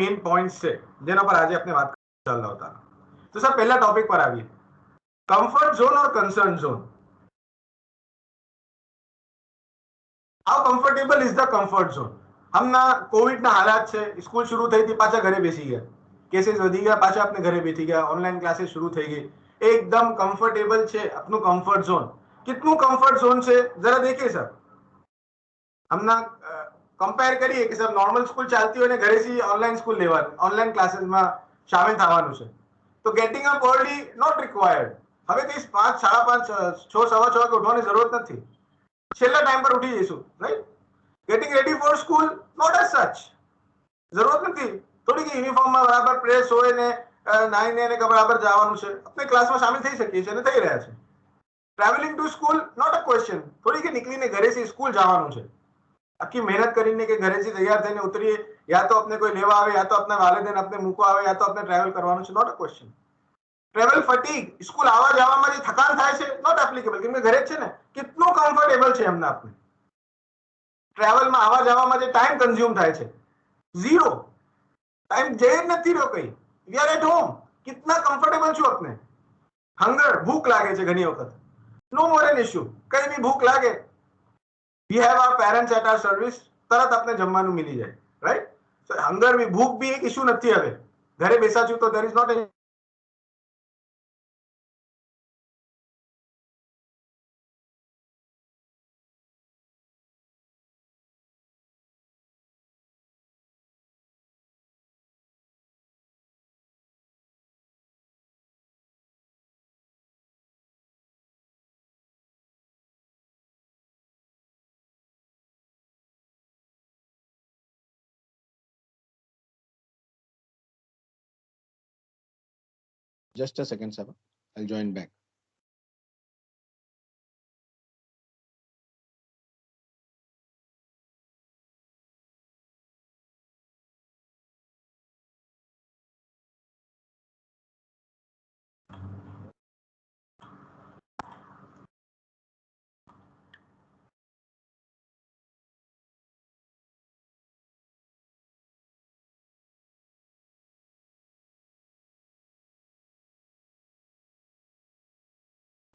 Main points છે જેના પર આજે આપણે વાત ચાલતા હતા. તો સર પહેલા ટોપિક પર આવીએ, કમ્ફર્ટ ઝોન और concern zone. How comfortable is the comfort zone? હમના કોવિડના હાલાત છે, સ્કૂલ શરૂ થઈ હતી, પાછા ઘરે બેસી ગયા, કેસીસ વધી ગયા, પાછા આપણે ઘરે બેસી ગયા, ઓનલાઈન ક્લાसेस શરૂ થઈ ગઈ, एकदम कंफर्टेबल છે अपનું કમ્ફર્ટ ઝોન. कितનું કમ્ફર્ટ ઝોન છે જરા देखिए સર. હમના કમ્પેર કરીએ કે સર નોર્મલ સ્કૂલ ચાલતી હોય ને ઘરેથી ઓનલાઈન સ્કૂલ લેવાનું, ઓનલાઈન ક્લાसेसમાં શામિલ થવાનું છે, તો getting up early not required. હવે કઈ 5, 5:30, 6, 6:15 વાગે ઉઠવાની જરૂરત નથી, છેલ્લા ટાઈમ પર ઉઠી જઈશું, right. Getting ready for school not as such, જરૂરત નથી થોડી કે યુનિફોર્મમાં બરાબર પ્રેસ હોય ને નાઈને ને બરાબર જવાનું છે, આપણે ક્લાસમાં શામિલ થઈ શકીએ છીએ અને થઈ રહ્યા છે. Travelling to school not a question, થોડી કે નીકળીને ઘરેથી સ્કૂલ જવાનું છે, આખી મહેનત કરીને કે ઘરેથી તૈયાર થઈને ઉતરીએ, યા તો આપણે કોઈ લેવા આવે, યા તો આપણા વાલિદાન આપણે મૂકવા આવે, યા તો આપણે ટ્રાવેલ કરવાનું છે, not a question. Travel fatigue, school આવવા જવામાં જે થકાન થાય છે, નોટ એપ્લિકેબલ, કેમ કે ઘરે જ છે ને. કેટલું કમ્ફર્ટેબલ છે એમને આપણે. ટ્રાવેલમાં આવવા જવામાં જે ટાઈમ કન્ઝ્યુમ થાય છે, ઝીરો ટાઈમ જઈ જ નથી રહ્યો કઈ. વી આર એટ હોમ, કિતના કમ્ફર્ટેબલ છું આપણે. હંગર, ભૂખ લાગે છે ઘણી વખત, નો મોર એન ઇશ્યુ, કઈ બી ભૂખ લાગે, we have our parents at our service, તરત આપણે જમવાનું મિલી જાય, રાઈટ. સો હંગર બી, ભૂખ બી એક ઇશ્યુ નથી હવે. ઘરે બેસા છું તો there is not a Just a second, Sabha. I'll join back.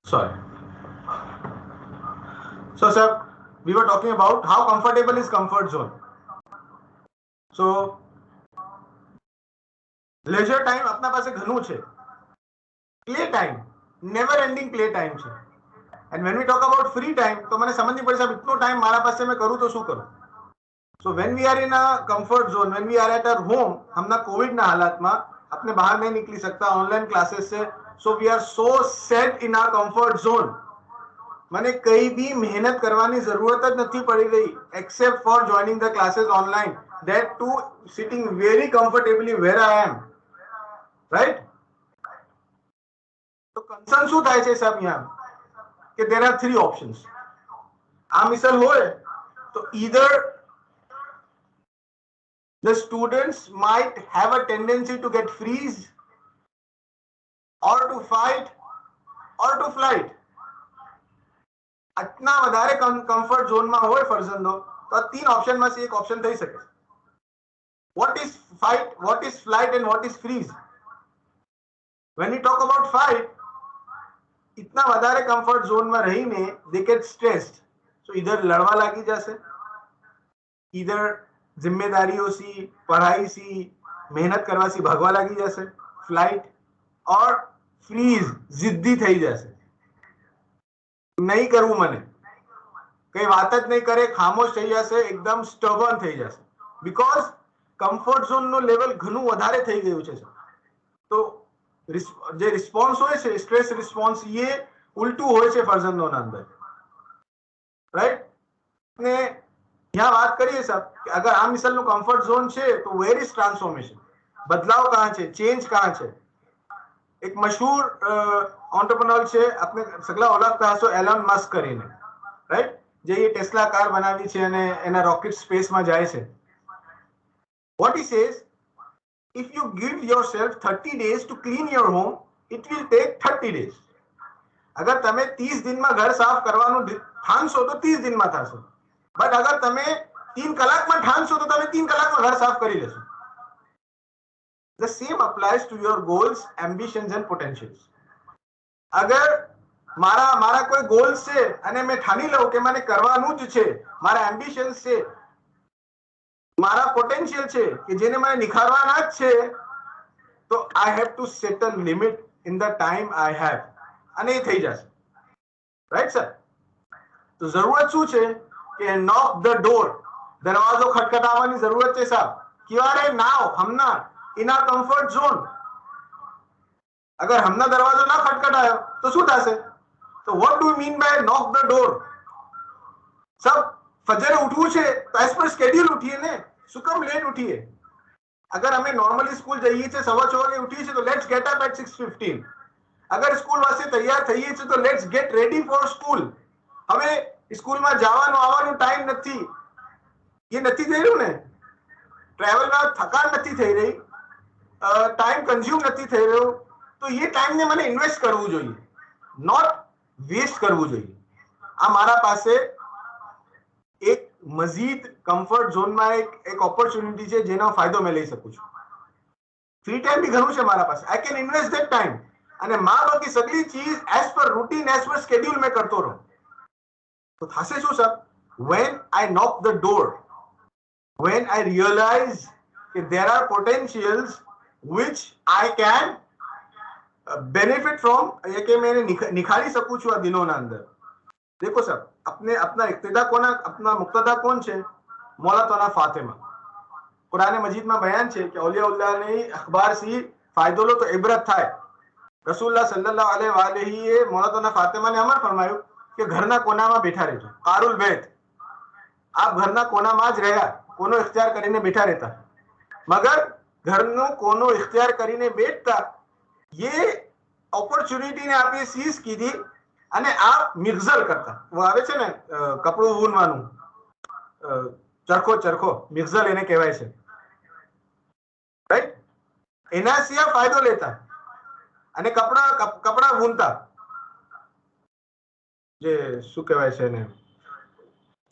Sorry. So, sir, we were talking about how comfortable is comfort zone. So, leisure time આપના પાસે ઘણું છે. Play time, never ending play time છે. And when we talk about free time, તો મને સમજની પડે સાહેબ ઇતનો time મારા પાસે મેં કરું તો શું કરું. So when we are in a comfort zone, when we are at our home, હમણાં કોવિડના હાલાતમાં આપણે બહાર નહીં નીકળી શકતા, ઓનલાઈન ક્લાसेस છે, so we are so set in our comfort zone. મને કઈ બી મહેનત કરવાની જરૂરત જ નથી પડી રહી, except for joining the classes online, that too sitting very comfortably where I am, right. તો કન્સર્ન શું થાય છે સાહેબ यहाँ કે there are 3 options. આ મિસલ હોય તો either the students might have a tendency to get freeze or to fight or to flight. આટલા વધારે કમ્ફર્ટ ઝોનમાં હોય ફરજંદો તો આ 3 ઓપ્શનમાંથી એક ઓપ્શન થઈ શકે. What is fight, what is flight and what is freeze? When we talk about fight, इतना વધારે કમ્ફર્ટ ઝોનમાં રહીને they get stressed, so either લડવા લાગી જશે, either जिम्मेदारियों सी, पढ़ाई सी, मेहनत करवा सी भागवा लागी जैसे, फ्लाइट, और फ्रीज, जिद्दी થઈ જશે, नहीं કરવું મને, કઈ વાત જ નહીં કરે, ખામોશ થઈ જશે, એકદમ સ્ટબર્ન થઈ જશે, બીકોઝ કમ્ફર્ટ ઝોન નો લેવલ ઘણું વધારે થઈ ગયું છે. તો જે રિસ્પોન્સ હોય છે, સ્ટ્રેસ રિસ્પોન્સ, એ ઉલટું હોય છે ફરજંદોના અંદર, રાઈટ. ને यहाँ बात करिए साहब कि अगर આ મિસલનું કમ્ફર્ટ ઝોન છે તો વેર ઇઝ ટ્રાન્સફોર્મેશન, બદલાવ કહાં છે, ચેન્જ કહાં છે. એક મશહૂર એન્ટરપ્રેન્યોર છે, આપણે સગલા ઓળખતા હશો, એલન મસ્ક કરીને, રાઈટ, જે એ ટેસ્લા કાર બનાવી છે અને એના રોકેટ સ્પેસમાં જાય છે. What he says, if you give yourself 30 days to clean your home, it will take 30 days. અગર તમે 30 દિનમાં ઘર સાફ કરવાનું ઠાનશો તો 30 દિનમાં થશે, બટ અગર તમે 3 કલાકમાં ઠાનશો તો તમે 3 કલાકમાં ઘર સાફ કરી લેશો. The same applies to your goals, ambitions and potentials. અગર મારા કોઈ ગોલ્સ છે અને મેં ઠાની લઉં કે મને કરવાનું જ છે, મારા એમ્બિશન્સ છે, મારા પોટેન્શિયલ છે કે જેને મને નિખારવાના જ છે, તો I have to set a limit in the time I have, અને એ થઈ જશે. Right sir? તો જરૂરત શું છે કે નોક ધ ડોર, દરવાજો ખટખટાવવાની જરૂરત છે સાહેબ. ક્યારે નાવ હમના ઇન આર કમ્ફર્ટ ઝોન. અગર હમના દરવાજો ના ખટખટાયો તો શું થશે? તો what do mean by knock the door? સબ ફજરે ઉઠવું છે તો એઝ પર સ્કેડ્યુલ ઉઠીએ ને, શું કામ લેટ ઉઠીએ? અગર અમે નોર્મલી સ્કૂલ જઈએ છીએ 6:15 વાગે ઉઠીએ છીએ તો લેટ્સ ગેટ અપ એટ 6:15. અગર સ્કૂલ વાસ્તે તૈયાર થઈએ છીએ તો let's gate ready for school. હવે સ્કૂલમાં જવાનું આવવાનું ટાઈમ નથી, એ નથી થઈ રહ્યું ને, ટ્રાવેલમાં થકાન નથી થઈ રહી, ટાઈમ કન્ઝ્યુમ નથી થઈ રહ્યો, તો એ ટાઈમને મને ઇન્વેસ્ટ કરવું જોઈએ, નોટ વેસ્ટ કરવું જોઈએ. આ મારા પાસે એક મઝીદ કમ્ફર્ટ ઝોનમાં એક ઓપોર્ચ્યુનિટી છે જેનો ફાયદો મેં લઈ શકું છું. ફ્રી ટાઈમ બી ઘણું છે મારા પાસે, I can invest that time, અને માં બાકી સગલી ચીજ as per routine, as per schedule મેં કરતો રહું. તો થશે શું sir? when I knock the door, when I realize that there are potentials which I can benefit from, ये कि मैंने निखारी सकूं છું આ દિનોના અંદર. देखो सर, अपने अपना इक्तिदा कोना, अपना मुक्तदा कौन छे? मौलाना फातिमा. कुरान मजीद में बयान छे कि औलिया ने अखबार सी फायदो लो तो इबरत थाय. रसूलुल्लाह सल्लल्लाहु अलैहि वालेही मौलाना फातिमा ने अमर फरमायो कि घरना कोनाમાં બેઠા રહેજો, કારુલ બેત. આપ ઘરના કોનામાં જ રહ્યા, કોનો ઇખ્તિયાર કરીને બેઠા રહેતા, મગર ઘરનો કોનો ઇખ્તિયાર કરીને બેઠતા, ये ઓપોર્ચ્યુનિટીને આપે સીઝ કીધી અને આપ મિગઝલ કરતા. वो આવે છે ને કપડું ઊનવાનું, ચરખો મિગઝલ એને કહેવાય છે, રાઈટ? એના સિવાય ફાયદો લેતા અને કપડા ઊનતા, જે શું કહેવાય છે ને,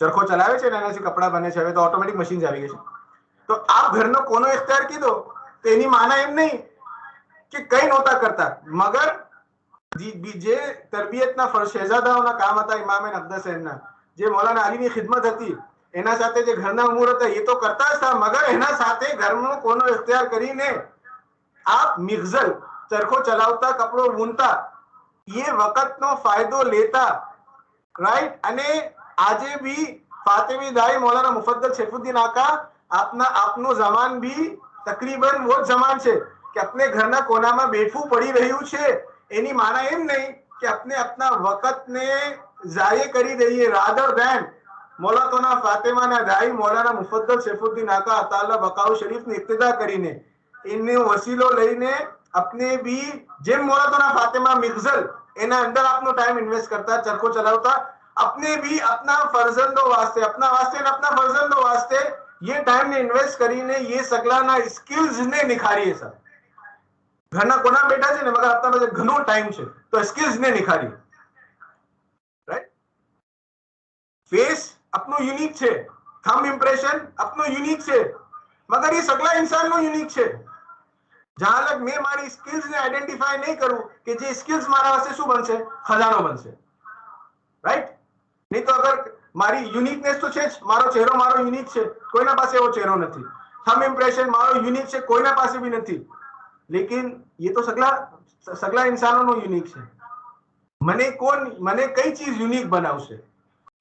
ચરખો ચલાવે છે ને એનાથી કપડા બને છે. હવે તો ઓટોમેટિક મશીન આવી ગઈ છે. તો આપ ઘરનો કોનો ઇખ્તિયાર કીધો તો એની માના એમ નહીં કે કઈ નહોતા કરતા, મગર જે તરબિયતના શહેજાદાઓના કામ હતા, ઇમામે નકદસ એમના, જે મૌલાના અલીની ખિદમત હતી, એના સાથે જે ઘરના ઉમર હતા એ તો કરતા જ હતા, મગર એના સાથે ઘરનો કોનો ઇખ્તિયાર કરીને આપ મિગઝલ, ચરખો ચલાવતા, કપડો ઊનતા, એ વખતનો ફાયદો લેતા, રાઈટ? અને આજે भी फातिमी दाई मौलाना मुफद्दल सैफुद्दीन आका આપનો જમાન भी તકરીબન वो જમાન છે કે अपने ઘરના કોનામાં બેઠવું પડી રહ્યું છે. એની માના એમ નહીં કે આપણે આપના વખતને જાયે કરી દઈએ, રાધર દેન મૌલાના ફાતિમાના દાઈ મૌલાના મુફદ્દલ સૈફુદ્દીન આકા અતાલા બકાઉ શરીફની ઇક્તિદા કરીને એનો વસીલો લઈને अपने भी જેમ મૌલાના ફાતિમા મિગઝલ એના અંદર આપનો ટાઈમ ઇન્વેસ્ટ કરતા, ચરખો ચલાવતા, अपने भी अपना फर्जंदो वास्ते, अपना वास्ते ने अपना फर्जंदो वास्ते ये टाइम ने इन्वेस्ट કરીને ये સગલાના સ્કિલ્સ ને નિખારીએ સર. ઘરના કોના બેઠા છે ને, મગર આપણા પાસે ઘણો ટાઈમ છે તો સ્કિલ્સ ને નિખારીએ, રાઈટ? ફેસ આપનો યુનિક છે, થંબ ઇમ્પ્રેશન આપનો યુનિક છે, મગર ये સગલા ઇન્સાનનો યુનિક છે. જ્યાં લગ મેં મારી સ્કિલ્સ ને આઈડેન્ટિફાઈ નહીં કરું કે જે સ્કિલ્સ મારા વાસ્તે શું બનશે? ખજાનો બનશે, રાઈટ? नहीं तो अगर मारी यूनिकनेस तो है, मारो चेहरो मारो यूनिक है, कोईना पासे वो चेहरो नहीं, थंब इम्प्रेशन मारो यूनिक है, कोईना पासे भी नहीं, लेकिन ये तो सगला इंसानों नो यूनिक है. મને કઈ ચીજ યુનિક બનાવશે?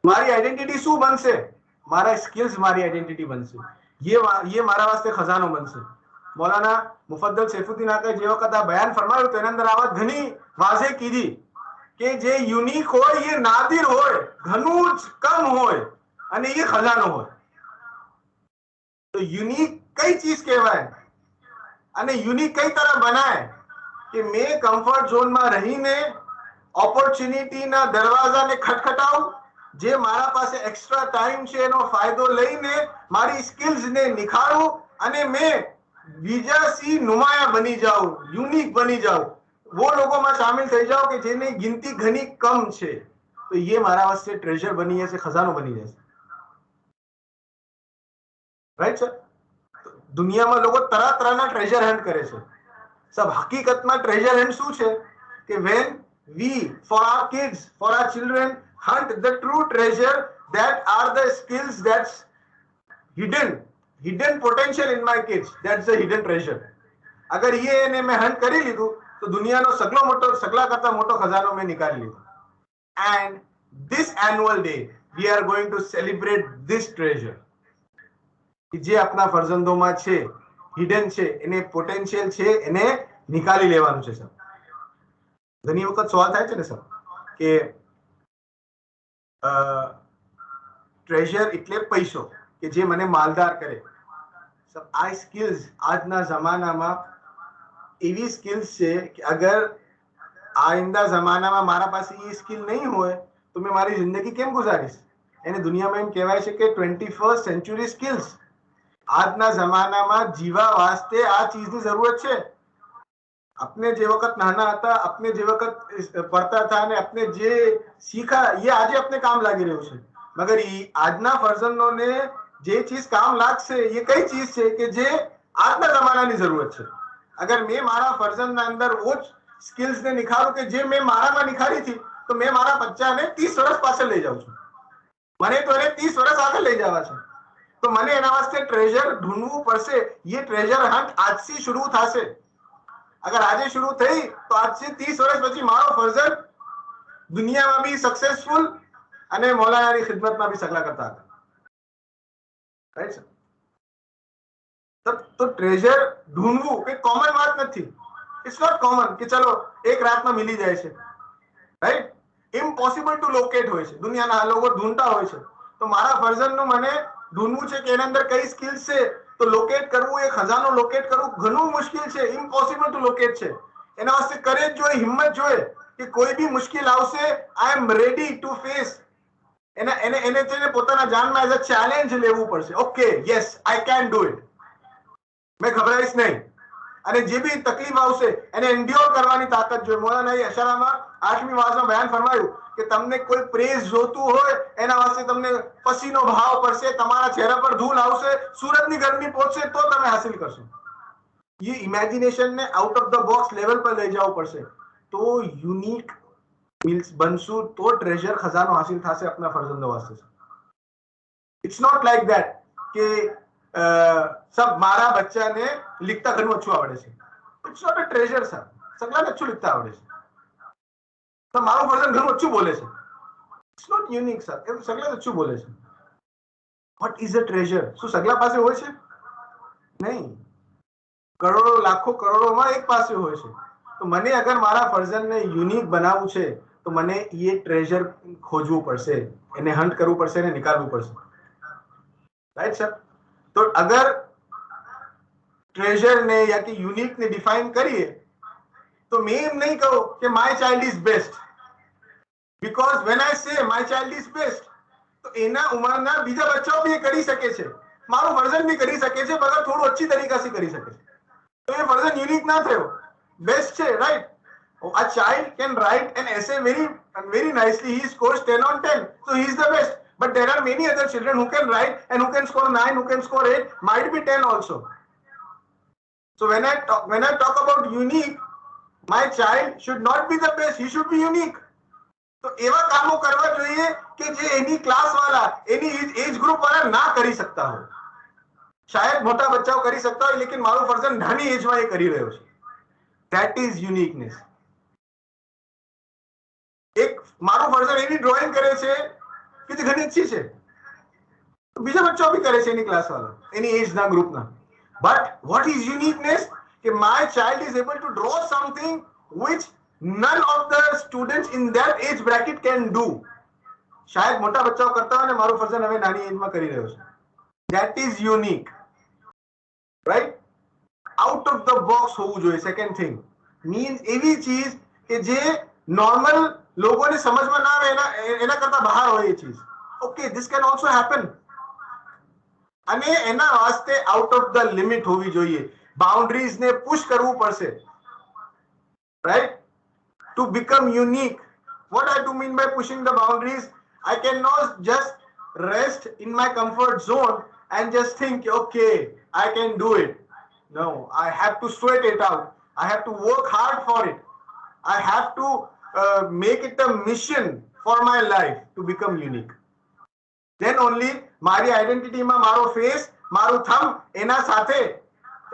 મારી આઈડેન્ટિટી શું બનશે? મારા સ્કિલ્સ મારી આઈડેન્ટિટી બનશે. ये મારા વાસ્તે ખજાનો બનશે. મૌલાના મુફદ્દલ સૈફુદ્દીન આકા જે વખત આ બયાન ફરમાયું તો એના અંદર આ વાત ઘણી વાઝે કીધી કે જે યુનિક હોય એ નાદિર હોય, ઘણું જ કમ હોય, અને એ ખજાનો હોય. તો યુનિક કઈ ચીજ કહેવાય અને યુનિક કઈ तरह બનાય કે મેં કમ્ફર્ટ ઝોનમાં રહીને ઓપોર્ચ્યુનિટીના દરવાજાને ખટખટાવું, જે મારા પાસે એક્સ્ટ્રા ટાઈમ છે એનો ફાયદો લઈને મારી સ્કિલ્સને નિખારું અને મેં બીજા સી નુમાયા બની જાઉં, યુનિક બની જાઉં, वो लोगों में शामिल થઈ જાઓ કે જેની ગિનતી ઘણી કમ છે. તો ये મારા વાસ્તે ટ્રેઝર બની જશે, ખજાનો બની જશે, રાઈટ સર? દુનિયામાં લોકો તરહ તરહના ટ્રેઝર હન્ટ કરે છે. સબ હકીકતમાં ટ્રેઝર હન્ટ શું છે કે when we for our kids, for our children hunt the true treasure, that are the skills that's hidden potential in my kids, that's the hidden treasure. અગર ये એને મેં હન્ટ કરી લીધું તો દુનિયાનો સગલા કરતા મોટો ખજાનો મેં નિકાળી લીધો. And this annual day we are going to celebrate this treasure. જે આપના ફરજંદોમાં છે, હિડન છે, એને પોટેન્શિયલ છે, એને નિકાળી લેવાનું છે સર. ઘણી વખત સવાલ થાય છે ને સર કે ટ્રેઝર એટલે પૈસો કે જે મને માલદાર કરે. સર આ સ્કિલ્સ આજના જમાનામાં એવી સ્કિલ્સ છે કે અગર આઈંદા જમાનામાં મારા પાસે એ સ્કિલ નહીં હોય તો મેં મારી જિંદગી કેમ ગુજારીશ? એને દુનિયામાં એમ કહેવાય છે કે 21st સેન્ચુરી સ્કિલ્સ. આજના જમાનામાં જીવા વાસ્તે આ ચીજની જરૂરત છે. આપણે જે વખત નાના હતા, આપણે જે વખત પડતા હતા અને આપણે જે શીખા એ આજે આપણે કામ લાગી રહ્યું છે. મગર આજના ફરજંદોને જે ચીજ કામ લાગશે એ કઈ ચીજ છે કે જે આજના જમાનાની જરૂરત છે. અગર મેં મારા ફરજંદના અંદર वो સ્કિલ્સ ને નિખારું કે જે મેં મારામાં નિખારી હતી તો મેં મારા બચ્ચાને 30 વર્ષ પાછળ લઈ જાઉં છું. મને તો એને 30 વર્ષ આગળ લઈ જવા છે. તો મને એના વાસ્તે ટ્રેઝર ઢૂંઢવું પડશે. ये ट्रेजर हंट આજથી શરૂ થશે. અગર આજે શરૂ થઈ તો આજથી 30 વર્ષ પછી મારો ફરજંદ દુનિયામાં બી સક્સેસફુલ અને મૌલાનાની ખિદમતમાં બી સગલા કરતા હતા. Right sir? તો ટ્રેઝર ઢૂંઢવું કોઈ કોમન વાત નથી. ઇટ્સ નોટ કોમન કે ચલો એક રાતમાં મિલી જાય છે. રાઈટ? ઇમ્પોસિબલ ટુ લોકેટ હોય છે. દુનિયાના લોકો ઢૂંઢતા હોય છે. તો મારા ફરજંદનું મને ઢૂંઢવું છે કે એના અંદર કઈ સ્કિલ્સ છે તો લોકેટ કરવું, એ ખજાનો લોકેટ કરવું ઘણું મુશ્કેલ છે. ઇમ્પોસિબલ ટુ લોકેટ છે. એના વાસ્તે કરેજ જોઈએ, હિંમત જોઈએ કે કોઈ બી મુશ્કેલ આવશે આઈ એમ રેડી ટુ ફેસ. એને પોતાના જાનમાં એઝ અ ચેલેન્જ લેવું પડશે. Okay yes I can do it. મેં ગભરાઈશ નહીં. અને જે બી તકલીફ આવશે એને એન્ડ્યોર કરવાની તાકાત જોઈએ. મૌલાનાએ અશારામાં 8મી વાઝમાં બયાન ફરમાયું કે તમને કોઈ પ્રેઝ જોતું હોય એના વાસ્તે તમને પસીનો ભાવ પડશે, તમારા ચહેરા પર ધૂળ આવશે, સૂરજની ગરમી પહોંચશે તો તમે હાસિલ કરશો. ये इमेजिनेशन ने out of the box level पर ले जाओ પડશે તો યુનિક મીન્સ બનશું તો ટ્રેઝર ખજાનો હાસિલ થશે આપના ફરજંદો વાસ્તે. ઇટ્સ નોટ લાઈક ધેટ કે સબ મારા બચ્ચાને लिखता ઘણું ઓછું આવડે છે. It's not a treasure sir. સગલાને ઓછું लिखता આવડે છે. તો મારું ફરજંદ ઘણું ઓછું બોલે છે. It's not unique sir. એ સગલા ઓછું બોલે છે. What is a treasure? શું સગલા પાસે હોય છે? નહીં. કરોડો લાખો કરોડોમાં એક પાસે હોય છે. તો મને અગર મારા ફરજંદને યુનિક બનાવવું છે તો મને એ ટ્રેઝર ખોજવું પડશે, એને હન્ટ કરવું પડશે, એને નિકાલવું પડશે. Right sir? તો અગર ટ્રેઝર ને યા કે યુનિક ને ડિફાઇન કરીએ તો મેં એમ નહીં કહું કે my child is best. Because when I સે માય ચાઇલ્ડ ઇઝ બેસ્ટ તો એના ઉંમરના બીજા બચ્ચાઓ બી કરી શકે છે, મારું ફરજંદ બી કરી શકે છે, મગર થોડું अच्छी તરીકાથી કરી શકે છે. તો એ ફરજંદ યુનિક ના થયો, બેસ્ટ છે. Right? a child can write an essay very nicely. He scores 10 on 10, so he is the best. But there are many other children who can write and who can score 9, who can score 8, might be 10 also. So when I talk about unique, my child should not be the best, he should be unique. તો એવા કામો કરવા જોઈએ કે જે એની class વાળા, એની age group વાળા ના કરી શકતા હોય. શાયદ મોટા બચ્ચાઓ કરી શકતા હોય લેકિન મારું ફરજંદ નાની એજમાં એ કરી રહ્યો છે. That is uniqueness. એક મારું ફરજંદ એની ડ્રોઈંગ કરે છે કે જે ઘણી अच्छी છે, બીજા બચ્ચાઓ બી કરે છે એની ક્લાસ વાળા, એની એજના ગ્રુપના. બટ વોટ ઇઝ યુનિકનેસ કે my child is able to draw something which none of the students in that age bracket can do. શાયદ મોટા બચ્ચાઓ કરતા હોય ને મારું ફરજંદ હવે નાની એજમાં કરી રહ્યો છે. That is unique. Right? Out of the box હોવું જોઈએ. સેકન્ડ થિંગ મીન્સ એવી ચીજ કે જે નોર્મલ લોકોને સમજમાં ના આવે એના કરતા બહાર હોય એ ચીજ. Okay this can also happen. અને એના વાસ્તે આઉટ ઓફ ધ લિમિટ હોવી જોઈએ. બાઉન્ડ્રીઝ ને પુશ કરવું પડશે. Right? To become unique. what I do mean by pushing the boundaries, I cannot just rest in my comfort zone and just think, okay, I can do it. No, I have to sweat it out. I have to work hard for it. I have to make it a mission for my life to become unique. Then only મારી આઈડેન્ટિટીમાં મારો face, મારું thumb, એના સાથે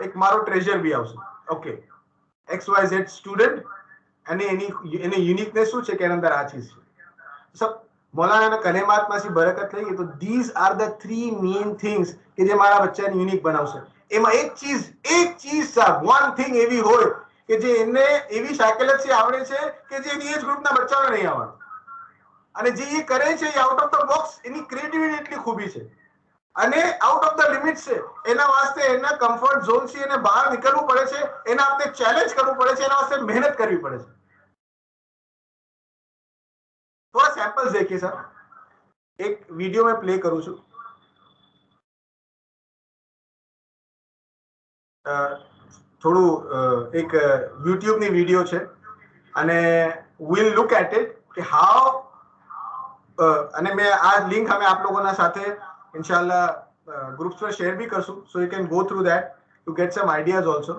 એક મારો treasure બી આવશે. Okay, XYZ student અને એની uniqueness શું છે કે એના અંદર આ ચીજ છે. સબ મૌલાના કલેમાતમાંથી બરકત લઈએ તો these are the three main things કે જે મારા બચ્ચાને યુનિક બનાવશે. એમાં એક ચીજ સાહેબ, one thing એવી હોય કે જે એને એવી સાયકોલોજી આવડે છે કે જે એની એજ ગ્રુપના બચ્ચાને નહીં આવડે. અને જે એ કરે છે એ આઉટ ઓફ ધ બોક્સ, એની ક્રિએટિવિટી એટલી ખૂબી છે અને આઉટ ઓફ ધ લિમિટ છે. એના વાસ્તે એના કમ્ફર્ટ ઝોન થી એને બહાર નીકળવું પડે છે, એના આપણે ચેલેન્જ કરવું પડે છે, એના વાસ્તે મહેનત કરવી પડે છે. थोड़ा सैंपल्स देखिए सर. एक वीडियो में प्ले करूं છું. થોડું એક YouTube ની વિડિયો છે અને we'll look at it કે how અને मैं आज लिंक हमें आप लोगों ना साथे इंशाल्लाह ग्रुप्स पर शेयर भी करશું, so you can go through that to get some ideas also.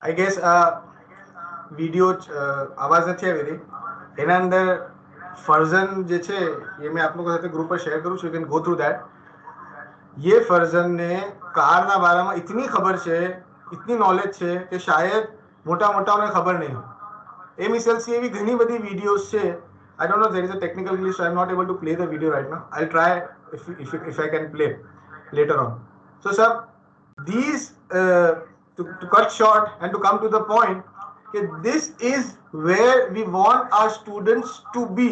I guess video આવાજ નથી આવી રહી. એના અંદર ફર્ઝન જે છે એ મેં આપ લોકો સાથે ગ્રુપ પર શેર કરું છું, you can go through that. ये फर्जन ने કારના બારામાં इतनी ખબર છે, इतनी નોલેજ છે કે શાયદ મોટા મોટાઓને ખબર નહીં. એ મિસલસી એવી ઘણી બધી વિડિયોઝ છે. I don't know, there is a technical glitch, so I'm not able to play the video right now. I'll try if I can play later on. So sir, these to cut short and to come to the point, this is where we want our students to be.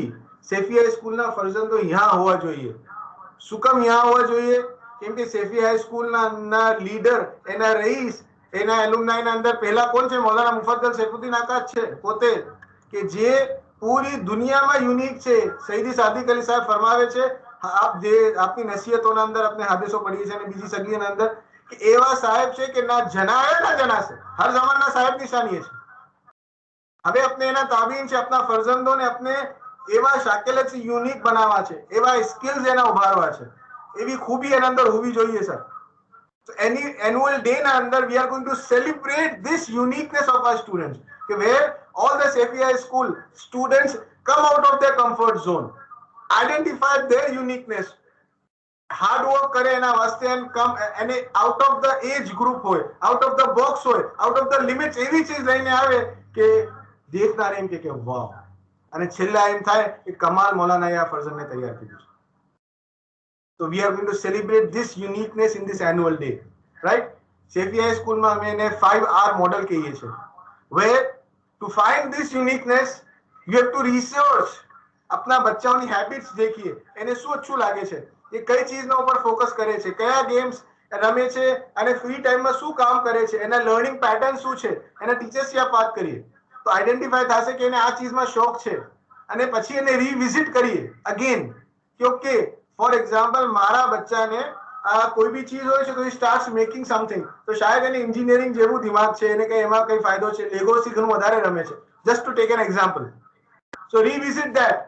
Saifee high સ્કૂલના ફર્જન તો यहाँ હોવા જોઈએ. શું કામ यहाँ હોવા જોઈએ? કેમ કે સેફી હાઈ સ્કૂલના લીડર, એના રઈસ, એના એલ્યુમનાઈના અંદર પહેલા કોણ છે? મૌલાના મુફદ્દલ સૈફુદ્દીન આકાશ છે પોતે, કે જે પૂરી દુનિયામાં યુનિક છે. સૈયદી સાદિક અલી સાહેબ ફરમાવે છે, આપ જે આપની નસીહતોના અંદર આપણે હાદિસો પઢીએ છે અને બીજી સગીના અંદર, કે એવા સાહેબ છે કે ના જનાય ના જનાશે, હર જમાના સાહેબ નિશાનીએ છે. હવે આપણે એના તાબીન છે, આપણા ફરજંદોને આપણે એવા શાકેલથી યુનિક બનાવવા છે, એવા સ્કિલ્સ એના ઉભારવા છે, એવી ખૂબી એના અંદર હોવી જોઈએ sir. So any annual day na andar we are going to celebrate this uniqueness of our students, where all the CFI school students come out of their comfort zone, identify their uniqueness, hard work kare એના વાસ્તે and come and out of the age group hoy, out of the box hoy, out of the limits એવી ચીજ લઈને આવે કે દેખનાર એમ કે વાવ, અને છેલ્લા એમ થાય કે કમાલ મૌલાનાએ આ ફરજનને તૈયાર કર્યું છે. So we are going to celebrate this uniqueness in this annual day, right? CFI school માં અમે એને 5R model કહીએ છીએ, where to find this uniqueness you have to research. अपना बच्चाओनी हैबिट्स देखिए, એને શું અચ્છું લાગે છે, એ કઈ ચીજના ઉપર ફોકસ કરે છે, કયા ગેમ્સ રમે છે અને ફ્રી ટાઈમમાં શું કામ કરે છે, એના લર્નિંગ પેટર્ન શું છે, એના ટીચર્સ થી વાત કરીએ તો આઈડેન્ટિફાઈ થશે કે એને આ ચીજમાં શોખ છે, અને પછી એને રીવિઝિટ કરીએ અગેન કે ઓકે, ફોર એક્ઝામ્પલ મારા બચ્ચાને કોઈ બી ચીજ હોય છે તો સ્ટાર્ટ્સ મેકિંગ સમથિંગ, તો શાયદ એને એન્જિનિયરિંગ જેવું દિમાગ છે, એને કઈ એમાં કઈ ફાયદો છે, લેગોથી ઘણું વધારે રમે છે, just to take an example. So revisit that.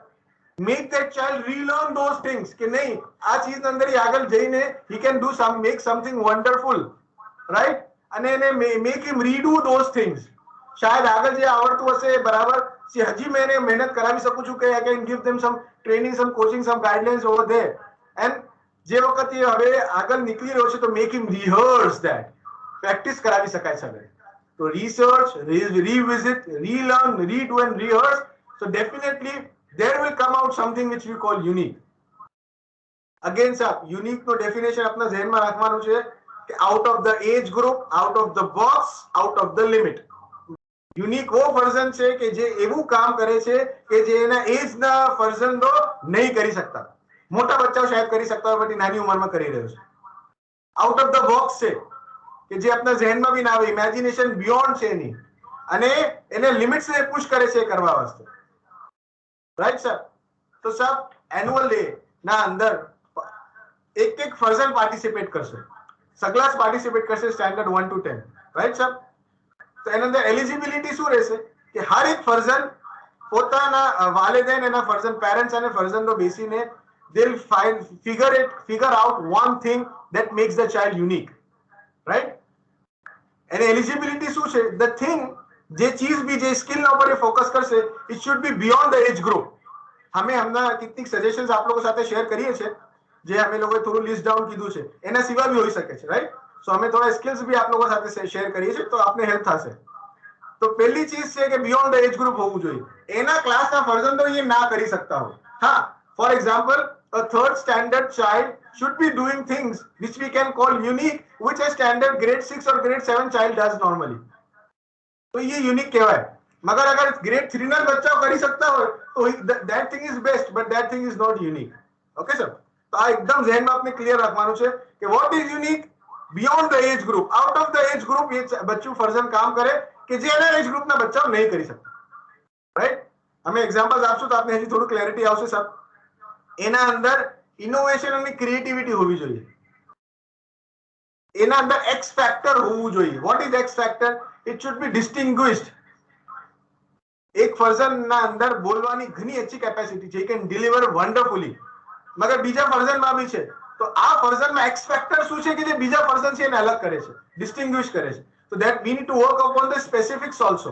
make that child relearn those things કે નહીં આ ચીજ અંદર આગળ જઈને he can do make something wonderful, right? અને એને make him redo those things. શાયદ આગળ જે આવડતું હશે બરાબર હજી મેં એને મહેનત કરાવી શકું છું કે I can give them some training, some coaching, some guidelines over there. And જે વખત એ હવે આગળ નીકળી રહ્યો છે તો make him rehearse that, practice કરાવી શકાય છે હવે. So research, revisit, relearn, redo and rehearse. So definitely there will come out something which we call unique. Again sir, unique no definition આપના ધ્યાનમાં રાખવાનું છે કે out of the age group, out of the box, out of the limit. Unique वो version છે કે જે એવું કામ કરે છે કે જે એના એજ ના વર્ઝન નો નહીં કરી શકતા. મોટા બચ્ચાઓ શાયદ કરી શકતા હોય બટ નાની ઉંમરમાં કરી રહ્યો છે. આઉટ ઓફ ધ બોક્સ છે કે જે આપના ધ્યાનમાં બી ના આવે, ઇમેજિનેશન બિયોન્ડ છે એની અને એને લિમિટ્સ ને પુશ કરે છે કરવા વાસ્તે. Right sir? તો સર એન્યુઅલ ડે ના અંદર એક એક વર્ઝન પાર્ટિસિપેટ કરશે, સગલા જ પાર્ટિસિપેટ કરશે સ્ટાન્ડર્ડ 1 to 10. Right sir? તો એના અંદર એલિજિબિલિટી શું રહેશે કે હર એક ફર્ઝન પોતાના વાલિदैन એના ફર્ઝન પેરેન્ટ્સ અને ફર્ઝનનો બેસીને they will figure out one thing that makes the child unique, right? અને એલિજિબિલિટી શું છે? the thing જે ચીજ બી જે સ્કિલ ના ઉપર ફોકસ કરશે it should be beyond the age group. અમે હમણાં કેટલીક સજેશન્સ આપ લોકો સાથે શેર કરીએ છીએ જે અમે લોકોએ થોડું લિસ્ટ ડાઉન કીધું છે, એના સિવાય બી હોઈ શકે છે, રાઈટ? સો અમે થોડા સ્કિલ્સ બી આપ લોકો સાથે શેર કરીએ છીએ તો આપને હેલ્પ થશે. તો પહેલી ચીજ છે કે બિયોન્ડ ધ એજ ગ્રુપ હોવું જોઈએ. એના ક્લાસના ફર્ઝન તો એ ના કરી શકતા હોય. હા, for example a third standard child should be doing things which we can call unique which a standard grade 6 or grade 7 child does normally. तो ये यूनिक કહેવાય. मगर अगर ग्रेड 3 ના બચ્ચાઓ કરી શકતા હોય તો that thing is best but that thing is not unique. Okay sir? તો આ એકદમ ધ્યાનમાં આપને ક્લિયર રાખવાનું છે કે what is unique beyond the age group, out of the age group ये बच्चों फर्जन काम करे કે જે એના એજ ગ્રુપના બચ્ચાઓ નહીં કરી શકતા. રાઈટ? અમે એક્ઝામ્પલ્સ આપશું તો આપને હજી થોડું ક્લેરિટી આવશે સર. એના અંદર ઇનોવેશન અને ક્રિએટિવિટી હોવી જોઈએ. એના અંદર એક્સ ફેક્ટર હોવું જોઈએ. What is X factor? It should be distinguished. એક ફર્ઝનના અંદર બોલવાની ઘણી अच्छी કેપેસિટી છે, કેન ડિલિવર વન્ડરફુલી. મગર બીજા ફર્ઝનમાં બી છે તો આ ફર્ઝનમાં એક્સ ફેક્ટર શું છે કે જે બીજા ફર્ઝન છે એને અલગ કરે છે, ડિસ્ટિંગ્વિશ કરે છે. So that we need to work upon the specifics also.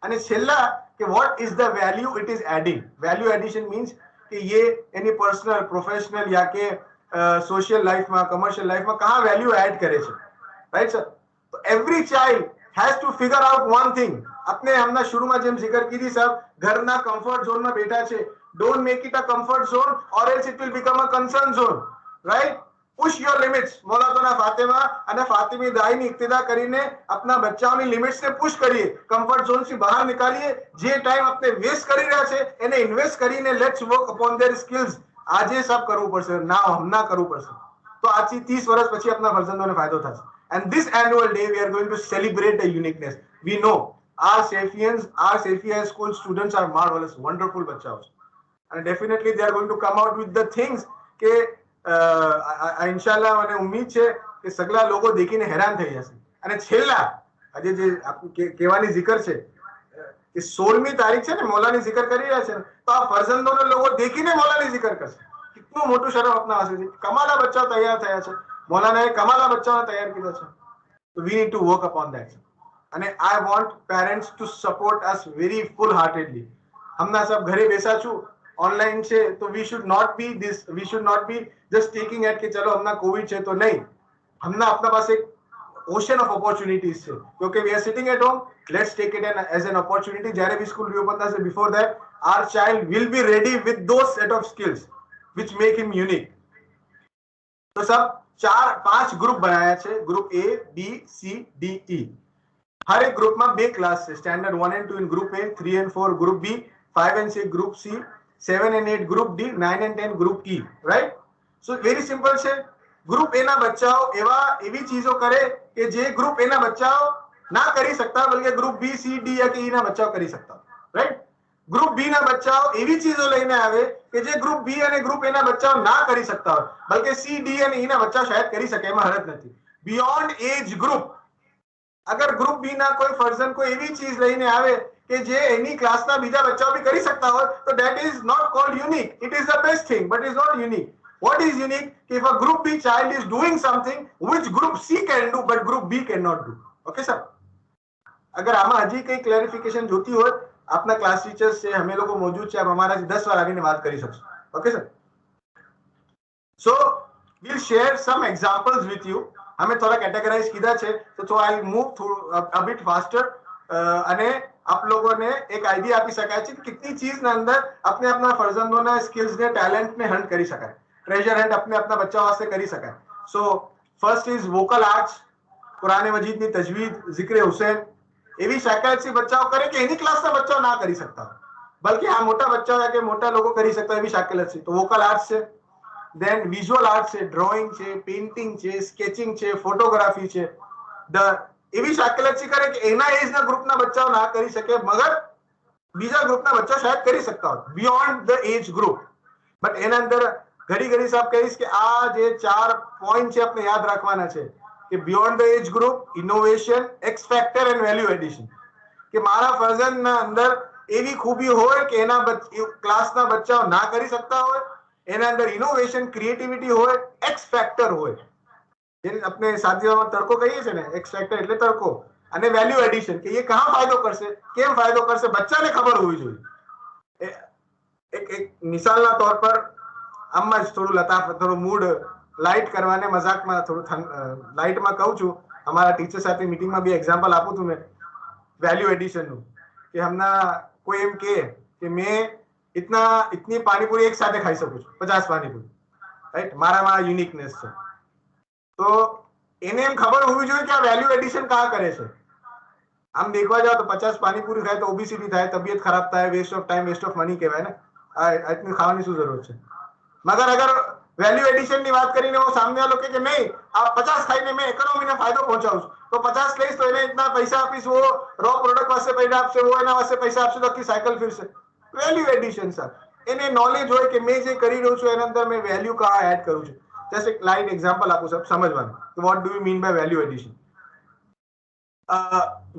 અને છેલ્લા કે what is the value it is adding? Value addition means કે ये any personal, professional या के social life માં, commercial life માં कहाँ value add करे છે, right sir? So every child has to figure out one thing. अपने हमने शुरू में जेम जिक्र की थी साहब, घરના comfort zone में बैठा છે. Don't make it a comfort zone or else it will become a concern zone, right? Push your limits. Maulana Fatima અને ફાતિમી દાઈની ઇક્તિદા કરીને આપના બચ્ચાઓની લિમિટ્સને પુશ કરીએ, કમ્ફર્ટ ઝોનથી બહાર નીકાળીએ. જે ટાઈમ આપણે વેસ્ટ કરી રહ્યા છે એને ઇન્વેસ્ટ કરીને let's work upon there skills. આજે સબ કરવું પડશે, ના હમણાં કરવું પડશે. તો આજથી 30 વર્ષ પછી આપના ફર્ઝંદોને ફાયદો થશે. And this annual day we are going to celebrate the uniqueness. We know our Safiya school students are marvelous, wonderful બચ્ચાઓ છે અને definitely they are going to come out with the things કે ઇન્શાલ્લાહ મને ઉમ્મીદ છે કે સગલા લોકો દેખીને હેરાન થઈ જશે. અને છેલ્લા આજે જે કહેવાની जिक्र છે કે 16મી તારીખ છે ને મૌલાની जिक्र કરી રહ્યા છે તો આ ફર્ઝંદોને લોકો દેખીને મૌલાની जिक्र કરશે. કેટલું મોટું શરફ આપના હશે. કમાલા બચ્ચાઓ તૈયાર થયા છે, મૌલાનાએ કમાલા બચ્ચાઓને તૈયાર કર્યા છે. So we need to work upon that. અને I want parents to support us very full heartedly. હમણાં સબ ઘરે બેસા છું, ઓનલાઈન છે તો we should not be just taking at કે ચલો હમણાં કોવિડ છે તો નહીં. હમણાં આપના પાસે એક ocean of opportunities છે. ક્યોંકि we are sitting at home, let's take it as an opportunity. જ્યારે બી સ્કૂલ reopen થશે, before that our child will be ready with those set of skills which make him unique. તો સબ 4-5 group બનાયા છે, group A, B, C, D, E. हर एक group में 2 class છે, standard 1 and 2 in group A, 3 and 4 group B, 5 and 6 group C, 7 and 8 group D, 9 and 10 group E, right? So very simple છે. Group A ના બચ્ચાઓ એવી ચીજો કરે કે જે ગ્રુપ A ના બચ્ચાઓ ના કરી શકતા, બલકે ગ્રુપ B, C, D या કે E ના બચ્ચાઓ કરી શકતા, right? ગ્રુપ B ના બચ્ચાઓ એવી ચીજો લઈને આવે કે જે ગ્રુપ B અને ગ્રુપ A ના બચ્ચાઓ ના કરી શકતા હોય, બલકે C, D અને E ના બચ્ચાઓ શાયદ કરી શકે, એમાં હરજ નથી. Beyond age group. अगर ग्रुप बी ना कोई फर्जन कोई एवी चीज લઈને આવે કે જે એની ક્લાસના બીજા બચ્ચાઓ બી કરી શકતા હોય તો that is not called unique. It is the best thing but it's not unique. What is unique? If a group B child is doing something which group C can do but group B cannot do. Okay sir? अगर આમાં હજી કઈ clarification જોતી હોય આપના class teachers છે અમે લોકો મોજૂદ છે આપ અમારા 10 વાર આવીને વાત કરી શકશો okay sir so we'll share some examples with you हमें थोड़ा कैटेगराइज किया है तो I move through a bit faster અને આપ લોકોને એક આઈડિયા આપી શકાય છે કે કેટલી ચીજ ના અંદર अपने अपना ફરજંદોના સ્કિલ્સ ને ટેલેન્ટ ને હન્ટ કરી શકાય ટ્રેઝર હન્ટ अपने अपना बच्चा वास्ते કરી શકાય so first is vocal arts Quran Majid ની તજવીદ जिक्र हुसैन એવી શાકાયતથી બચ્ચાઓ કરે કે એની ક્લાસના બચ્ચાઓ ના કરી શકતા બલકે આ મોટા બચ્ચાઓ કે મોટા લોકો કરી શકતા એવી શાકાયત છે તો વોકલ આર્ટ્સ છે then visual arts છે drawing છે painting છે sketching છે photography છે the એવી શાકલત કરે કે એના એજ ના ગ્રુપના બચ્ચાઓ ના કરી શકે મગર બીજા ગ્રુપના બચ્ચા શાયદ કરી શકતા હોય beyond the age group but એના અંદર ઘડી ઘડી સાહેબ કહીશ કે આ જે ચાર પોઈન્ટ છે આપણે યાદ રાખવાના છે કે beyond the age group innovation x factor and value addition કે મારા ફરજંદના અંદર એવી ખૂબી હોય કે એના ક્લાસના બચ્ચાઓ ના કરી શકતા હોય એના અંદર ઇનોવેશન ક્રિએટિવિટી હોય એક્સ ફેક્ટર હોય જેને આપણે સાદીમાં તડકો કહીએ છે ને એક્સ ફેક્ટર એટલે તડકો અને વેલ્યુ એડિશન કે એ કહાં ફાયદો કરશે કેમ ફાયદો કરશે બચ્ચાને ખબર હોવી જોઈએ એક મિસાલના તौर પર આમ જ થોડું લતાફત થોડું મૂડ લાઇટ કરવાને મજાકમાં થોડું લાઇટમાં કહું છું અમારા ટીચર સાથે મીટિંગમાં બી એક્ઝામ્પલ આપું છું મેં વેલ્યુ એડિશનનું કે હમણાં કોઈ એમ કે મેં इतनी पानीपुरी एक साथ खाई सकूं 50 पानीपुरी राइट माराમાં યુનિકનેસ છે તો એને એમ ખબર હોવી જોઈએ કે આ વેલ્યુ એડિશન કहाँ કરે છે આમ દેખવા જાવ તો 50 પાણીપુરી ખાય તો ઓબેસિટી થાય તબિયત ખરાબ થાય waste of time waste of money કહેવાય ને આ इतनी ખાવાની શું જરૂર છે મગર અગર વેલ્યુ એડિશન ની વાત કરીને वो सामने वालों के नहीं आप 50 खाઈને मैं इकोनॉमी ने फायदो पहुंचाऊं तो 50 લઈશ તો એને इतना पैसा આપીશ वो रॉ प्रोडक्ट वास्ते पैसा आपसे वो એના વાસ્તે પૈસા આપશે તો આખી સાયકલ ફિરશે વેલ્યુ એડિશન સર એને નોલેજ હોય કે મેં જે કરી રહ્યો છું એના અંદર મેં વેલ્યુ કहाँ એડ કરું છું જસ્ટ એક લાઇટ એક્ઝામ્પલ આપું સર સમજવાનું તો what do you mean by value addition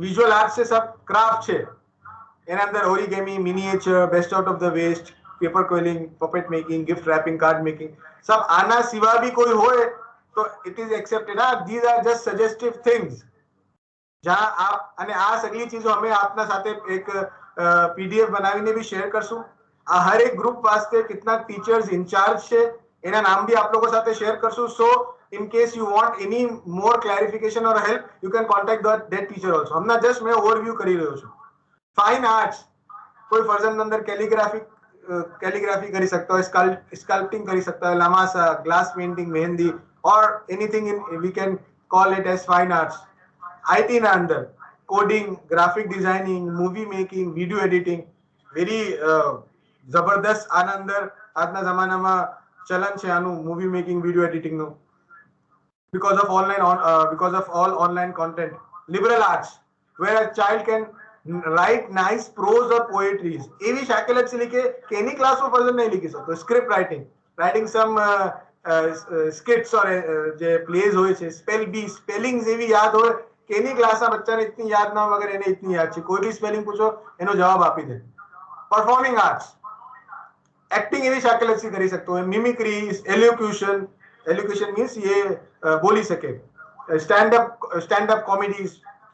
visual art છે સર ક્રાફ્ટ છે એના અંદર origami miniature best out of the waste paper quilling puppet making gift wrapping card making सब आना सिवा भी कोई होए तो it is accepted these are just suggestive things जहां आप અને આ સગલી ચીજો અમે આપના સાથે એક પીડીએફ બનાવીને બી શેર કરશું આ હર એક ગ્રુપ વાસ્તે कितना ટીચર્સ ઇન્ચાર્જ છે એના નામ બી આપ લોકો સાથે શેર કરશું સો in case you want any more clarification or help you can contact that teacher also Hamna just मैं ओवरव्यू કરી રહ્યો છું फाइन आर्ट्स कोई फर्जन अंदर कैलीग्राफी कर सकता है स्कल्पटिंग कर सकता है लामासा ग्लास पेंटिंग मेहंदी और anything in we can call it as fine arts IT ना अंदर coding graphic designing movie making video editing very जबरदस्त આના અંદર આજના જમાનામાં ચલન છે આનું મૂવી મેકિંગ વિડિયો એડિટિંગ નું because of all online content liberal arts where a child can write nice prose or poetries એવી શાકલત છે કે એની ક્લાસમાં ફર્ઝન નહીં લખી શકતો સ્ક્રિપ્ટ રાઇટિંગ સમ સ્કિટ્સ और જે પ્લેઝ હોય છે સ્પેલિંગ્સ એવી યાદ હોય કે એની ક્લાસના બચ્ચાને इतनी याद ना मगर એને इतनी याद છે કોઈ भी સ્પેલિંગ પૂછો એનો જવાબ આપી દે परफॉर्मिंग आर्ट्स एक्टिंग एवी शाकलत से કરી શકતો હોય મિમિક્રી एलोक्यूशन मींस ये बोली सके stand up comedies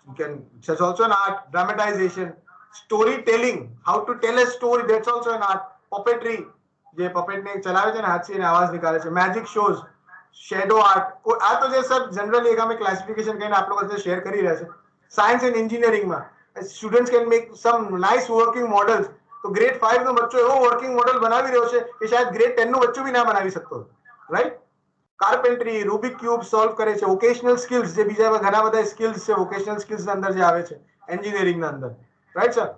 you can that's also an art dramatization storytelling how to tell a story that's also an art puppetry જે puppet ને ચલાવે છે ને હાથ થી આવાજ નીકાળે છે magic shows shadow art આ તો જે સબ જનરલી એક અમે ક્લાસિફિકેશન કરીને આપ લોકો સાથે શેર કરી રહ્યા છે સાયન્સ એન્ડ એન્જિનિયરિંગ માં students can make sum nice working models તો ગ્રેડ 5 નો બચ્ચો એવો વર્કિંગ મોડલ બનાવી રહ્યો છે કે શાયદ ગ્રેડ 10 નો બચ્ચો બી ના બનાવી શકતો રાઈટ કાર્પેન્ટ્રી રૂબિક ક્યુબ સોલ્વ કરે છે વોકેશનલ સ્કિલ્સ જે બીજા ઘણા બધા સ્કિલ્સ છે વોકેશનલ સ્કિલ્સ ના અંદર જે આવે છે એન્જિનિયરિંગ ના અંદર રાઈટ સર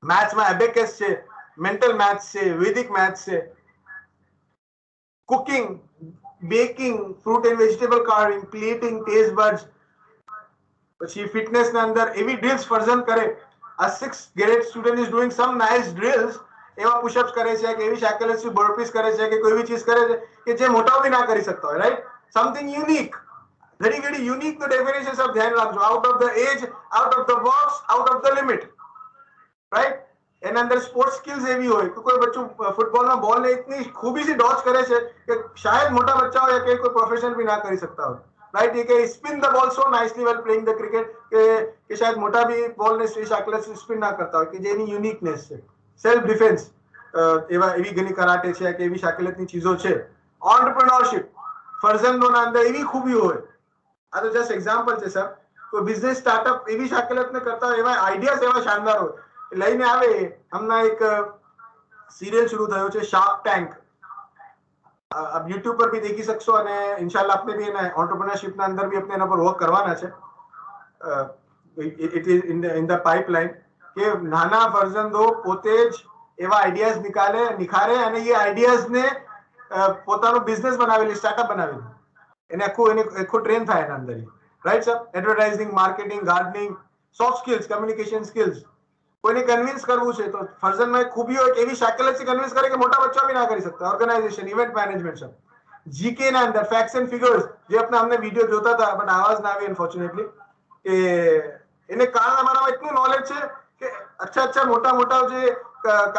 મેથ્સ માં એબેકસ છે મેન્ટલ મેથ્સ છે વૈદિક મેથ્સ છે cooking baking fruit and vegetable carving plating taste buds પછી ફિટનેસ ના અંદર એવી ડ્રિલ્સ ફર્ઝન કરે a 6th grade student is doing some nice drills એવા પુશઅપ્સ કરે છે કે એવી શાકલસી બર્પીસ કરે છે કે કોઈ એવી ચીજ કરે છે કે જે મોટાઓ બી ના કરી શકતા હોય રાઈટ સમથિંગ યુનિક ઘડી ઘડી યુનિક નો ડેફિનેશન સબ ધ્યાન રાખજો out of the edge out of the box out of the limit right. એના અંદર સ્પોર્ટ્સ સ્કિલ્સ એવી હોય કે કોઈ બચ્ચું ફૂટબોલમાં બોલને ઇતની ખૂબીથી ડોચ કરે છે કે શાયદ મોટા બચ્ચા હોય કે કોઈ પ્રોફેશન બી ના કરી सकता હોય, રાઈટ. એ કે spin the ball so nicely well playing the cricket કે શાયદ મોટા બી બોલને સ્પિન ના કરતા હોય, કે જે એની યુનિકનેસ છે. સેલ્ફ ડિફેન્સ એવી ઘણી કરાટે છે કે એવી શાકલતની ચીજો છે. ઓન્ટરપ્રિન્યોરશિપ ફરઝંદોના અંદર એવી ખૂબી હોય. આ તો જસ્ટ એક્ઝામ્પલ છે સર. કોઈ બિઝનેસ સ્ટાર્ટઅપ એવી શાકલતને કરતા હોય, એવા આઈડિયાઝ એવા શાનદાર હોય, લઈને આવે. હમણાં એક सीरियल शुरू થયો છે શાર્ક ટેન્ક. आप YouTube पर भी देखी सकશો અને ઇન્શાલ્લાહ આપણે બી એના એન્ટરપ્રેન્યોરશિપ ના અંદર બી આપણે એના પર વર્ક કરવાના છે. It is in the pipeline કે નાના ફરજંદો પોતે જ એવા આઈડિયાઝ નિખારે અને એ આઈડિયાઝને પોતાનો બિઝનેસ બનાવેલી, સ્ટાર્ટઅપ બનાવેલી, એને આખું ટ્રેન થાય એના અંદર, right sir. Advertising, marketing, gardening, soft skills, communication skills. કોઈને કન્વિન્સ કરવું છે તો ફરજનમાં એક ખૂબી હોય કે એવી શાકલતથી કન્વિન્સ કરે કે મોટા બચ્ચા બી ના કરી શકતા. Organisation, event management sir. GK ના અંદર ફેક્ટ્સ એન્ડ ફિગર્સ જે આપણે અમને વિડિયો જોતા હતા બટ આવાજ ના આવી અનફોર્ચ્યુનેટલી, કે એને કારણ અમારામાં એટલું નોલેજ છે કે અચ્છા મોટા જે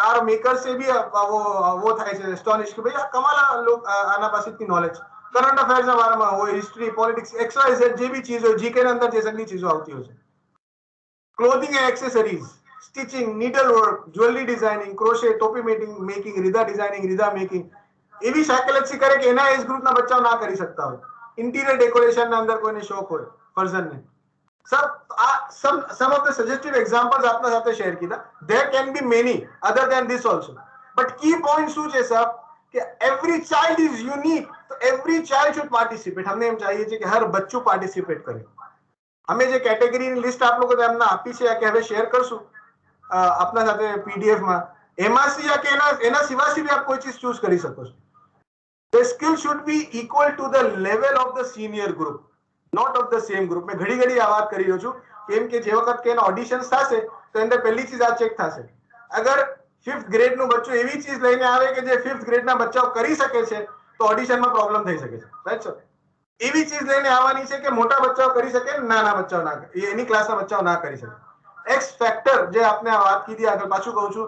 કાર મેકર્સ છે બી वो થાય છે એસ્ટોનિશ કે ભાઈ આ કમાલ લોગ આના પાસે इतनी नॉलेज. કરંટ અફેર્સ ના બારેમાં હોય, હિસ્ટ્રી, પોલિટિક્સ, XYZ જે બી ચીજ હોય, જીકે ના અંદર જે સગળી ચીજો આવતી હોય છે. Clothing and accessories, stitching, needle work, jewellery designing, crochet, ટોપી મેકિંગ, રીદા ડિઝાઇનિંગ, રીદા મેકિંગ, એવી શાકલત કરે કે એના એજ ગ્રુપના બચ્ચાઓ ના કરી શકતા હોય. ઇન્ટિરિયર ડેકોરેશન ના અંદર કોઈને શોખ હોય ફરજનને. સર આ some of the suggestive examples આપના સાથે શેર કીધા. There can be many other than this also, but key point શું છે સર કે એવરી ચાઇલ્ડ ઇઝ યુનિક. તો એવરી ચાઇલ્ડ શુડ પાર્ટિસિપેટ. हमने એમ ચાહીએ છીએ કે હર બચ્ચું પાર્ટિસિપેટ કરે. અમે જે કેટેગરીની લિસ્ટ આપ લોકો એમને આપી છે કે હવે શેર કરશું આપના સાથે પીડીએફ માં, એમાંથી या કે એના સિવાય બી આપ કોઈ ચીજ ચૂઝ કરી શકો છો. The skill should be equal to the level of the senior group, not of the same group. મેં ઘડી આ વાત કરી રહ્યો છું કેમ કે જે વખત કે એના ઓડિશન્સ થશે તો અંદર પહેલી ચીજ આ ચેક થશે. અગર 5th ગ્રેડ નું બચ્ચું એવી ચીજ લઈને આવે કે જે 5th ગ્રેડ ના બચ્ચાઓ કરી શકે છે તો ઓડિશનમાં પ્રોબ્લેમ થઈ શકે છે, રાઈટ સર. એવી ચીજ લઈને આવવાની છે કે મોટા બચ્ચાઓ કરી શકે, નાના બચ્ચાઓ ના કરે, એની ક્લાસના બચ્ચાઓ ના કરી શકે. એક્સ ફેક્ટર જે આપણે આ વાત કીધી, આગળ પાછું કહું છું,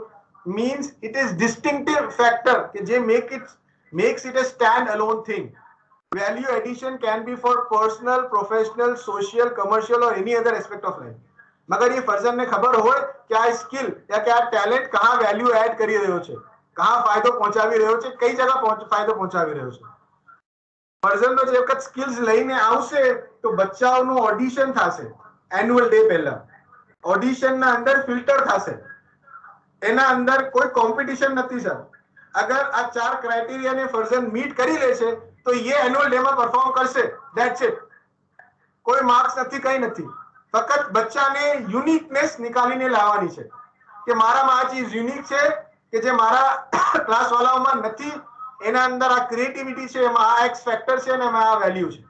means it is distinctive factor કે જે makes it a stand alone thing. Value addition can be for personal, professional, social, commercial or any other aspect of life. मगर ये फर्जन ने खबर હોય કે આ સ્કિલ या કે આ ટેલેન્ટ कहाँ વેલ્યુ એડ કરી રહ્યો છે, कहाँ ફાયદો પહોંચાવી રહ્યો છે, કઈ જગ્યા ફાયદો પહોંચાવી રહ્યો છે. ફર્ઝનનો જે વખત સ્કિલ્સ લઈને આવશે તો બચ્ચાઓનું ઓડિશન થશે એન્યુઅલ ડે પહેલા. ઓડિશનના અંદર ફિલ્ટર થશે, એના અંદર કોઈ કોમ્પિટિશન નથી સર. અગર આ 4 ક્રાઇટેરિયાને ફર્ઝન મીટ કરી લે છે તો ये એન્યુઅલ ડે માં પરફોર્મ કરશે, ધેટ્સ ઇટ. કોઈ માર્ક્સ નથી, કઈ નથી. ફક્ત બચ્ચાને યુનિકનેસ નિકાલીને લાવવાની છે કે મારામાં આ ચીજ યુનિક છે કે જે મારા ક્લાસ વાળાઓમાં નથી. એના અંદર આ ક્રિએટિવિટી છે, એમાં આ એક્સ ફેક્ટર છે અને એમાં આ વેલ્યુ છે.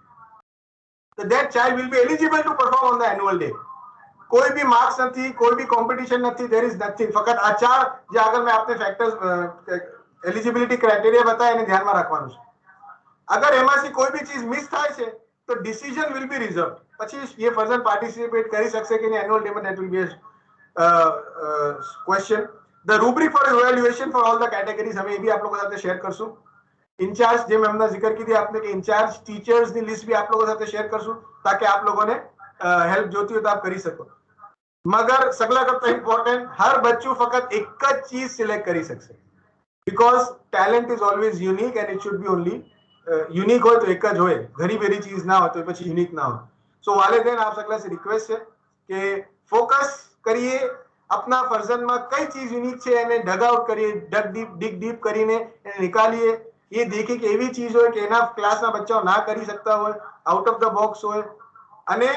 તો that child will be eligible to perform on the annual day. કોઈ બી માર્ક્સ નથી, કોઈ બી કોમ્પિટિશન નથી, દેર ઇઝ નથિંગ. ફક્ત આ 4 જે આગળ મેં આપને ફેક્ટર્સ એલિજિબિલિટી ક્રાઇટેરિયા બતાવ્યા એને ધ્યાનમાં રાખવાનું છે. અગર એમાંથી કોઈ બી ચીજ મિસ થાય છે તો ડિસિઝન વિલ બી રિઝર્વ. પછી એ ફર્ધર પાર્ટિસિપેટ કરી શકશે કે નહીં એન્યુઅલ ડે માં, that will be question. The rubric for evaluation for all the categories અમે એ બી આપ લોકો સાથે શેર કરશું. ઇન્ચાર્જ જે મેં હમણાં જિક્ર કીધી આપને કે ઇન્ચાર્જ ટીચર્સની લિસ્ટ બી આપ લોકો સાથે શેર કરશું તાकि आप लोगों ने हेल्प જોતી હોય તો આપ કરી શકો. મગર સગલા કરતા ઇમ્પોર્ટન્ટ, હર બચ્ચું ફક્ત એક જ ચીજ સિલેક્ટ કરી શકશે because talent is always unique and it should be only unique હોય તો એક જ હોય, ઘણી બધી ચીજ ના હોય તો પછી યુનિક ના હોય. સો વાલિदैन આપ સગલા से રિક્વેસ્ટ છે કે ફોકસ કરીએ अपना फर्जन में कई चीज यूनिक છે એને ડગ આઉટ કરીએ, ડિગ ડીપ કરીને એને નિકાલીએ. ये देखिए કે એવી ચીજ હોય કે એના ક્લાસના બચ્ચાઓ ના કરી શકતા હોય, આઉટ ઓફ ધ બોક્સ હોય, અને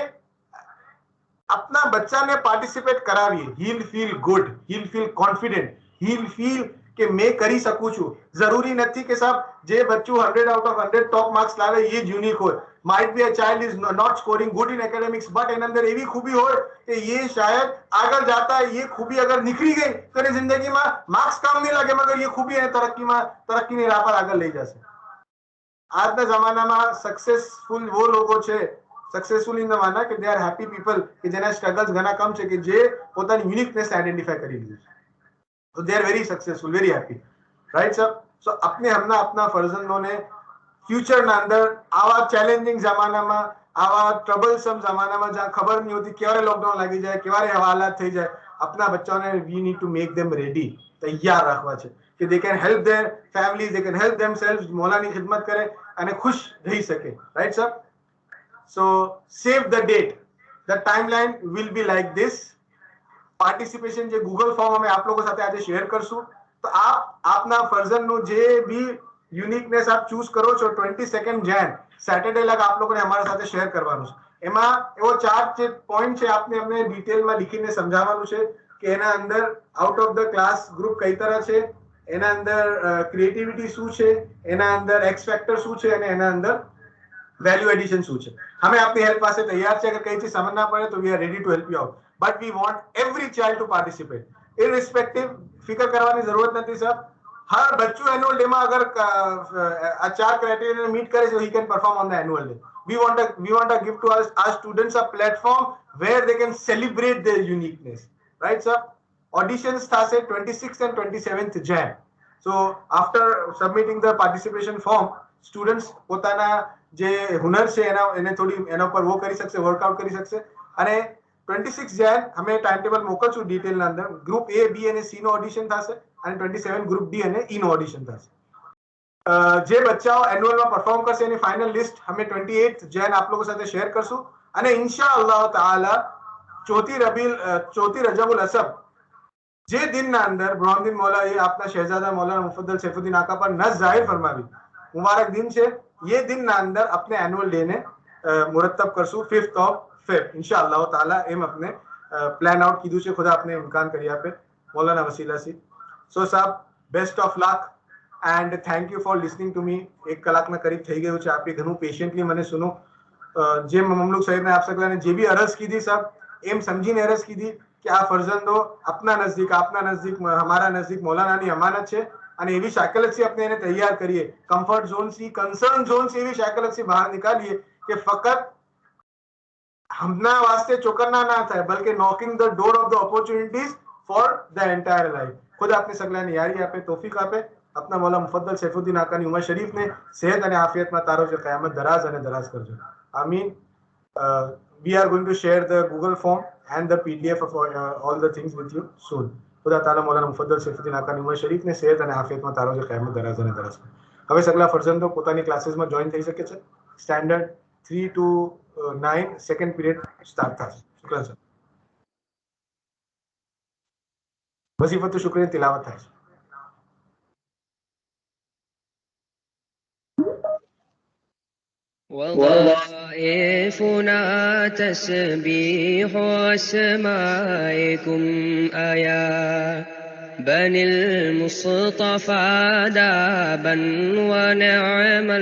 अपना બચ્ચાને પાર્ટિસિપેટ કરાવીએ. he'll feel good, he'll feel confident, he'll feel કે मैं કરી શકું છું. જરૂરી નથી કે સાહેબ જે બચ્ચું 100 આઉટ ઓફ 100 ટોપ માર્ક્સ લાવે એ જ યુનિક હોય. might be a child is not scoring good in academics but એના અંદર એવી ખૂબી હોય કે ये शायद આગળ जाता है, ये खूबी अगर निकली गई तो એની જિંદગીમાં માર્ક્સ કામ નહીં લાગે મગર ये खूबी એને તરક્કીની રાહ પર આગળ લઈ જશે. આજના જમાનામાં સક્સેસફુલ वो લોકો છે સક્સેસફુલ ઇન ધ માના કે દે આર હેપી પીપલ કે જેના સ્ટ્રગલ્સ ઘણા કમ છે કે જે પોતાની યુનિકનેસ આઈડેન્ટિફાઈ કરી લીધું છે. તો they are very successful, very happy, right sir? So આપણે હમણાં આપના ફરજંદોને ફ્યુચરના અંદર આવા ચેલેન્જિંગ જમાનામાં, આવા ટ્રબલસમ જમાનામાં જ્યાં ખબર નહીં હોતી ક્યારે લોકડાઉન લાગી જાય, ક્યારે હાલાત થઈ જાય, આપના બચ્ચાઓને we need to make them ready, તૈયાર રાખવા છે કે they can help their family, they can help themselves, મોલાની ખિદમત કરે અને ખુશ રહી શકે, right sir? So save the date, the timeline will be like this. Participation જે ગૂગલ ફોર્મ અમે આપ લોકો સાથે આજે શેર કરશું, તો આપના ફરજનનું જે બી યુનિકનેસ આપ ચૂઝ કરો છો 22 જैन સેટરડે લગ આપ લોકોને અમારા સાથે શેર કરવાનું છે. એમાં એવો 4 જે પોઈન્ટ છે આપને અમને ડિટેલમાં લીખીને સમજાવવાનું છે કે એના અંદર out of the class group કઈ તરહ છે, એના અંદર ક્રિએટિવિટી શું છે, એના અંદર એક્સ ફેક્ટર શું છે અને એના અંદર વેલ્યુ એડિશન શું છે. અમે આપની હેલ્પ પાસે તૈયાર છે, અગર કઈ ચીજ સમજ ના પડે તો we are ready to help you out, but we want every child to participate. Irrespective, ફિકર કરવાની જરૂરત નથી સર. હર બચ્ચું એન્યુઅલ ડે માં અગર આ 4 ક્રાઇટેરિયા મીટ કરે તો he can perform on the annual day. we want to give to our students a platform where they can celebrate their uniqueness, right sir? Auditions thase 26th and 27th Jan. So after submitting the participation form, students પોતાના જે હુનર છે એને થોડી એના ઉપર વો કરી શકશે, વર્કઆઉટ કરી શકશે. અને 26 Jan અમે ટાઈમ ટેબલ મોકલશું ડિટેલના અંદર. ગ્રુપ A, B અને C નો ઓડિશન થશે અને 27 ગ્રુપ D અને E નો ઓડિશન થશે. જે બચ્ચાઓ એન્યુઅલમાં પરફોર્મ કરશે એની ફાઇનલ લિસ્ટ અમે 28 જैन આપ લોકો સાથે શેર કરશું અને ઇન્શાઅલ્લાહ તાઆલા 4 રજબુલ અસબ જે દિનના અંદર બ્રોહમદીન મૌલા એ આપના શહેજાદા મૌલાના મુફદ્દલ સૈફુદ્દીન આકા પર નઝ જાહિર ફરમાવી, મુબારક દિન છે. ये દિનના અંદર अपने एनुअल डे ने मुरतब करશું 5th of Feb इंशाअल्लाह ताला. એમ अपने પ્લાન આઉટ કીધું છે, ખુદા આપને ઇમ્કાન કરી આપે મૌલાના વસીલાથી. સો સાહેબ, best of luck and thank you for listening to me. 1 કલાકના કરીબ થઈ ગયું છે, આપે ઘણું પેશન્ટલી મને સુનો. જે મમલુક સાહેબને આપ સગલાને જે બી અરજ કીધી સાહેબ, એમ સમજીને અરજ કીધી કે આ ફરજંદો આપના નજદીક हमारा नजदीक मौलानाની અમાનત છે અને એવી સાયકોલોજી આપણે એને તૈયાર કરીએ, કમ્ફર્ટ ઝોન થી, કન્સર્ન ઝોન થી એવી સાયકોલોજી બહાર નિકાલીએ કે ફકત हमना वास्ते चौकन्ना ना था, बल्कि knocking the door of the opportunities for the entire life. खुद आपने सगला ने यारी आपे, तौफीक आपे. अपना मौला मुफद्दल सैफुद्दीन आकानी उमर शरीफ ने सेहत અને આફિયતમાં તારો જે કયામત દરાજ અને દરાજ કરજો. આમીન. We are going to share the Google form and the PDF of all the things with you soon. खुदा ताला मौलाना मुफद्दल सैफुद्दीन आकानी उमर शरीफ ने सेहत અને આફિયતમાં તારો જે કયામત દરાજ અને દરાજ કરજો. હવે સગલા ફરજંદો પોતાની ક્લાસીસમાં જોઈન થઈ શકે છે. Standard 3 to 9 second period start થશે. શુક્રન સર. વઝીફતુ શુક્રની તિલાવત થાય છે. وظائفنا تسبيح أسمائكم أيا بني المصطفى دابا ونعما